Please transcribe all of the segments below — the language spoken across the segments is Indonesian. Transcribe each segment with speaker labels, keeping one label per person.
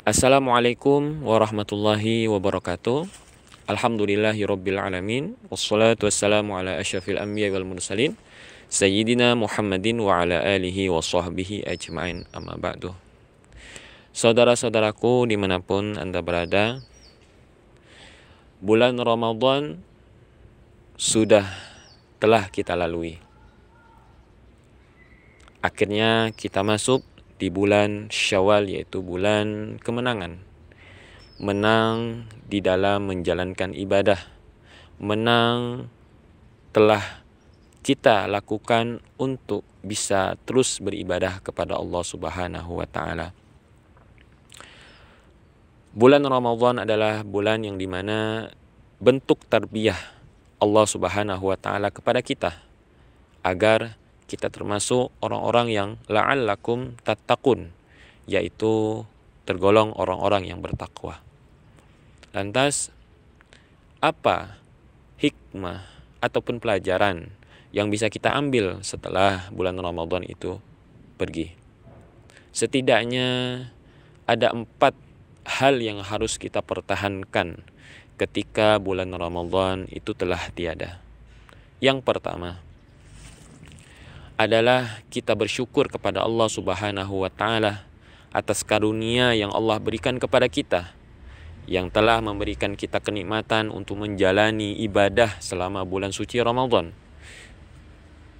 Speaker 1: Assalamualaikum warahmatullahi wabarakatuh. Alhamdulillahirabbil alamin. Wassalatu wassalamu ala asyrafil anbiya wal mursalin Sayyidina Muhammadin wa ala alihi wa sahbihi ajma'in, amma ba'du. Saudara-saudaraku dimanapun Anda berada, bulan Ramadan telah kita lalui. Akhirnya kita masuk di bulan Syawal, yaitu bulan kemenangan. Menang di dalam menjalankan ibadah. Menang telah kita lakukan untuk bisa terus beribadah kepada Allah Subhanahu wa ta'ala. Bulan Ramadan adalah bulan yang dimana bentuk tarbiyah Allah Subhanahu wa ta'ala kepada kita, agar kita termasuk orang-orang yang la'allakum tattaqun, yaitu tergolong orang-orang yang bertakwa. Lantas, apa hikmah ataupun pelajaran yang bisa kita ambil setelah bulan Ramadan itu pergi? Setidaknya ada 4 hal yang harus kita pertahankan ketika bulan Ramadan itu telah tiada. Yang pertama adalah kita bersyukur kepada Allah Subhanahu wa ta'ala atas karunia yang Allah berikan kepada kita, yang telah memberikan kita kenikmatan untuk menjalani ibadah selama bulan suci Ramadan.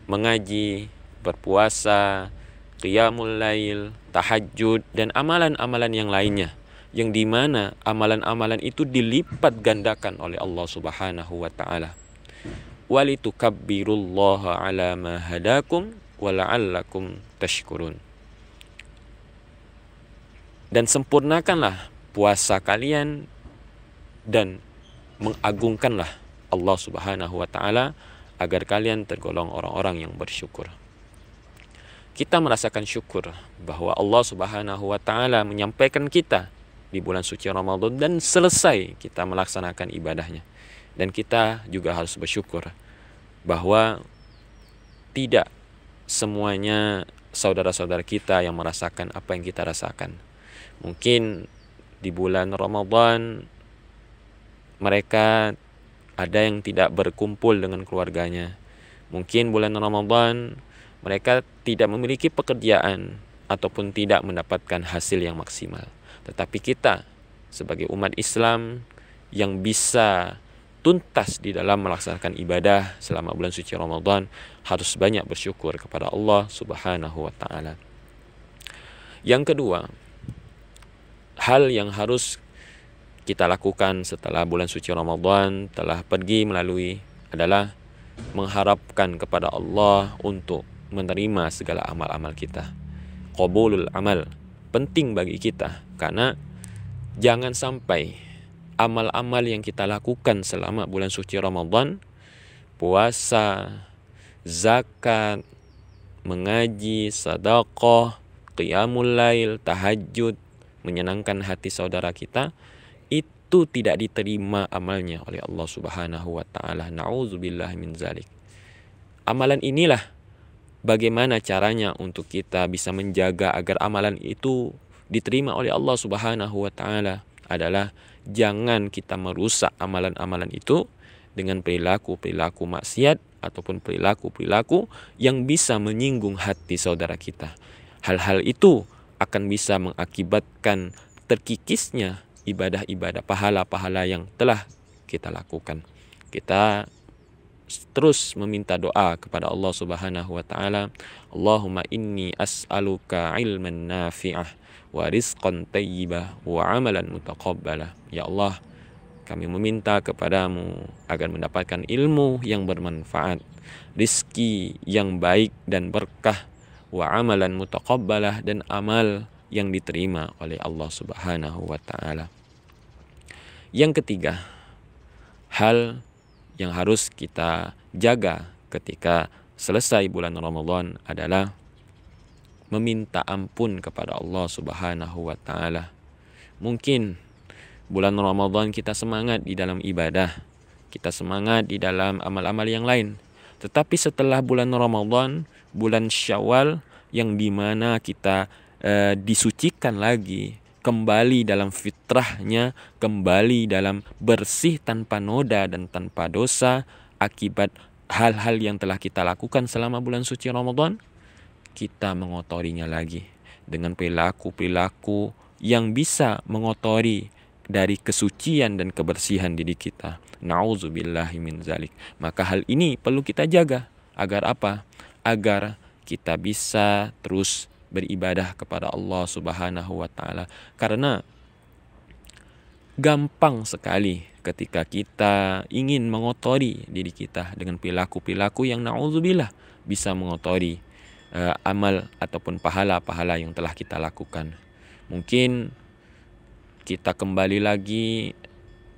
Speaker 1: Mengaji, berpuasa, qiyamul lail, tahajud, dan amalan-amalan yang lainnya, yang dimana amalan-amalan itu dilipat gandakan oleh Allah Subhanahu wa ta'ala. Walitukabbirullaha ala ma hadakum wa la'allakum tashkurun. Dan sempurnakanlah puasa kalian dan mengagungkanlah Allah Subhanahu wa ta'ala agar kalian tergolong orang-orang yang bersyukur. Kita merasakan syukur bahwa Allah Subhanahu wa ta'ala menyampaikan kita di bulan suci Ramadan dan selesai kita melaksanakan ibadahnya. Dan kita juga harus bersyukur bahwa tidak semuanya saudara-saudara kita yang merasakan apa yang kita rasakan. Mungkin di bulan Ramadan mereka ada yang tidak berkumpul dengan keluarganya. Mungkin bulan Ramadan mereka tidak memiliki pekerjaan ataupun tidak mendapatkan hasil yang maksimal. Tetapi kita sebagai umat Islam yang bisa tuntas di dalam melaksanakan ibadah selama bulan suci Ramadan harus banyak bersyukur kepada Allah Subhanahu wa ta'ala. Yang kedua, hal yang harus kita lakukan setelah bulan suci Ramadan telah pergi melalui adalah mengharapkan kepada Allah untuk menerima segala amal-amal kita. Qabulul amal penting bagi kita, karena jangan sampai amal-amal yang kita lakukan selama bulan suci Ramadan, puasa, zakat, mengaji, sedekah, qiyamul lail, tahajud, menyenangkan hati saudara kita, itu tidak diterima amalnya oleh Allah Subhanahu wa ta'ala. Na'udzubillah min zalik. Amalan inilah bagaimana caranya untuk kita bisa menjaga agar amalan itu diterima oleh Allah Subhanahu wa ta'ala adalah jangan kita merusak amalan-amalan itu dengan perilaku-perilaku maksiat ataupun perilaku-perilaku yang bisa menyinggung hati saudara kita. Hal-hal itu akan bisa mengakibatkan terkikisnya ibadah-ibadah, pahala-pahala yang telah kita lakukan. Kita terus meminta doa kepada Allah Subhanahu wa ta'ala. Allahumma inni as'aluka ilman nafi'ah wa rizqan tayyibah wa amalan mutaqabbalah. Ya Allah, kami meminta kepadamu agar mendapatkan ilmu yang bermanfaat, rizki yang baik dan berkah, wa amalan mutaqabbalah, dan amal yang diterima oleh Allah Subhanahu wa ta'ala. Yang ketiga, hal yang harus kita jaga ketika selesai bulan Ramadan adalah meminta ampun kepada Allah Subhanahu wa ta'ala. Mungkin bulan Ramadan kita semangat di dalam ibadah, kita semangat di dalam amal-amal yang lain. Tetapi setelah bulan Ramadan, bulan Syawal yang dimana kita disucikan lagi kembali dalam fitrahnya, kembali dalam bersih tanpa noda dan tanpa dosa akibat hal-hal yang telah kita lakukan selama bulan suci Ramadan, kita mengotorinya lagi dengan perilaku-perilaku yang bisa mengotori dari kesucian dan kebersihan diri kita. Nauzubillahi min zalik. Maka hal ini perlu kita jaga. Agar apa? Agar kita bisa terus beribadah kepada Allah Subhanahu wa taala. Karena gampang sekali ketika kita ingin mengotori diri kita dengan perilaku-perilaku yang nauzubillah bisa mengotori amal ataupun pahala-pahala yang telah kita lakukan. Mungkin kita kembali lagi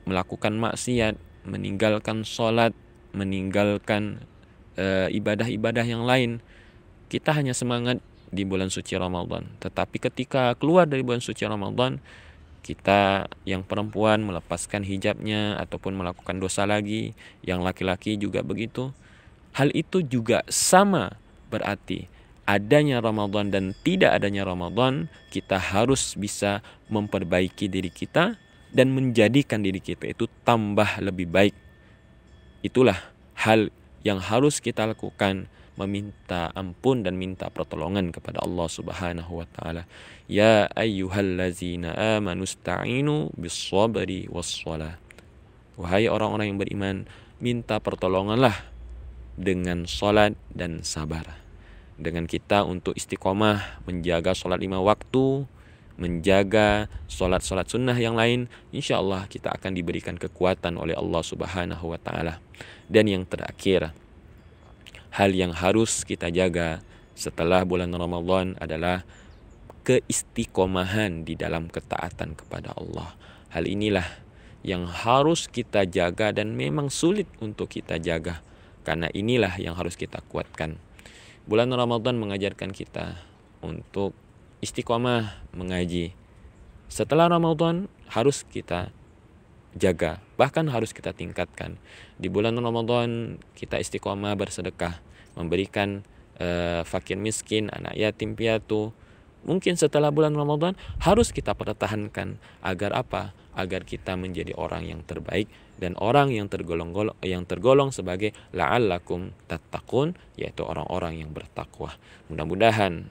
Speaker 1: melakukan maksiat, meninggalkan sholat, meninggalkan ibadah-ibadah yang lain. Kita hanya semangat di bulan suci Ramadan. Tetapi ketika keluar dari bulan suci Ramadan, kita yang perempuan melepaskan hijabnya ataupun melakukan dosa lagi, yang laki-laki juga begitu. Hal itu juga sama berarti adanya Ramadan dan tidak adanya Ramadan, kita harus bisa memperbaiki diri kita dan menjadikan diri kita itu tambah lebih baik. Itulah hal yang harus kita lakukan, meminta ampun dan minta pertolongan kepada Allah Subhanahu wa taala. Ya ayyuhallazina amanu sta'inu bis-sabri was-shalah. Wahai orang-orang yang beriman, minta pertolonganlah dengan salat dan sabar. Dengan kita untuk istiqomah menjaga salat 5 waktu, menjaga salat-salat sunnah yang lain, insya Allah kita akan diberikan kekuatan oleh Allah Subhanahu wa taala. Dan yang terakhir, hal yang harus kita jaga setelah bulan Ramadan adalah keistiqomahan di dalam ketaatan kepada Allah. Hal inilah yang harus kita jaga dan memang sulit untuk kita jaga, karena inilah yang harus kita kuatkan. Bulan Ramadan mengajarkan kita untuk istiqomah mengaji. Setelah Ramadan harus kita jaga, bahkan harus kita tingkatkan. Di bulan Ramadan kita istiqomah bersedekah, memberikan fakir miskin, anak yatim piatu. Mungkin setelah bulan Ramadan harus kita pertahankan. Agar apa? Agar kita menjadi orang yang terbaik dan orang yang tergolong sebagai la'allakum tattaqun, yaitu orang-orang yang bertakwa. Mudah-mudahan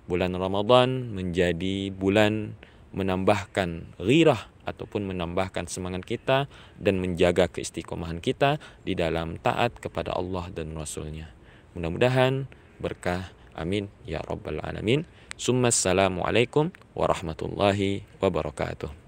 Speaker 1: bulan Ramadan menjadi bulan menambahkan ghirah ataupun menambahkan semangat kita dan menjaga keistiqomahan kita di dalam taat kepada Allah dan Rasul-Nya. Mudah-mudahan berkah. Amin ya rabbal alamin. Assalamualaikum warahmatullahi wabarakatuh.